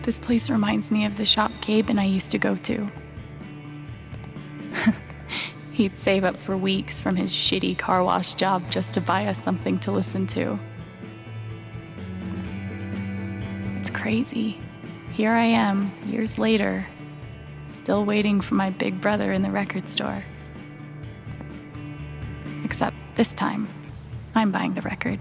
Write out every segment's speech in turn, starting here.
This place reminds me of the shop Gabe and I used to go to. He'd save up for weeks from his shitty car wash job just to buy us something to listen to. It's crazy. Here I am, years later, still waiting for my big brother in the record store. Except this time, I'm buying the record.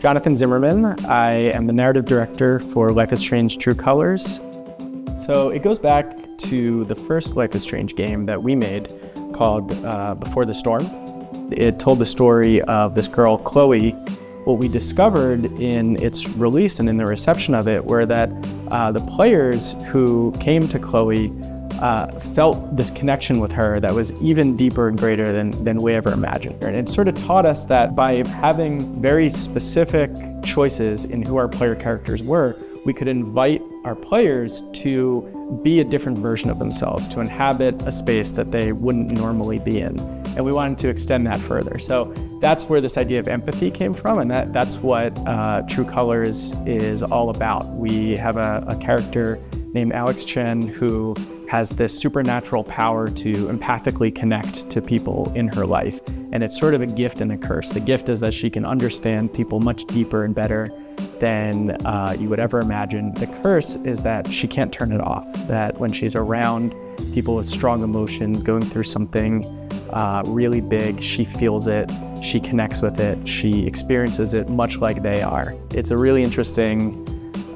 Jonathan Zimmerman. I am the narrative director for Life is Strange: True Colors. So it goes back to the first Life is Strange game that we made called Before the Storm. It told the story of this girl, Chloe. What we discovered in its release and in the reception of it were that the players who came to Chloe felt this connection with her that was even deeper and greater than we ever imagined. And it sort of taught us that by having very specific choices in who our player characters were, we could invite our players to be a different version of themselves, to inhabit a space that they wouldn't normally be in. And we wanted to extend that further. So that's where this idea of empathy came from, and that's what True Colors is all about. We have a character named Alex Chen who has this supernatural power to empathically connect to people in her life. And it's sort of a gift and a curse. The gift is that she can understand people much deeper and better than you would ever imagine. The curse is that she can't turn it off, that when she's around people with strong emotions, going through something really big, she feels it, she connects with it, she experiences it much like they are. It's a really interesting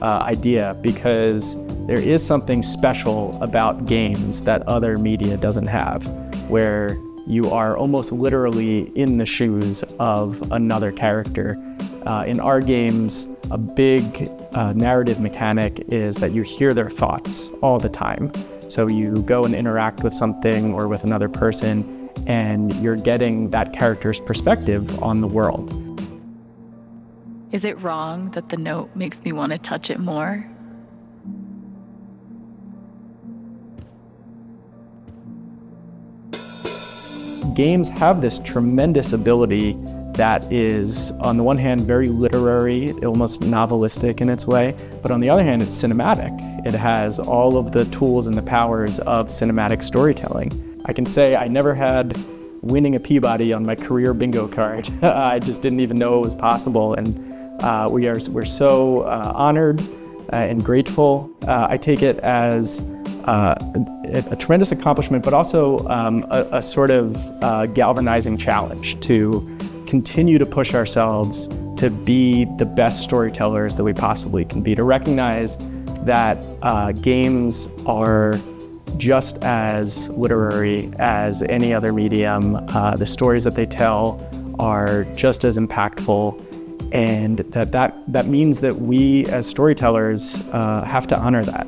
idea because there is something special about games that other media doesn't have, where you are almost literally in the shoes of another character. In our games, a big narrative mechanic is that you hear their thoughts all the time. So you go and interact with something or with another person, and you're getting that character's perspective on the world. Is it wrong that the note makes me want to touch it more? Games have this tremendous ability that is, on the one hand, very literary, almost novelistic in its way, but on the other hand, it's cinematic. It has all of the tools and the powers of cinematic storytelling. I can say I never had winning a Peabody on my career bingo card. I just didn't even know it was possible, and we're so honored and grateful. I take it as a tremendous accomplishment, but also a sort of galvanizing challenge to continue to push ourselves to be the best storytellers that we possibly can be, to recognize that games are just as literary as any other medium. The stories that they tell are just as impactful, and that means that we as storytellers have to honor that.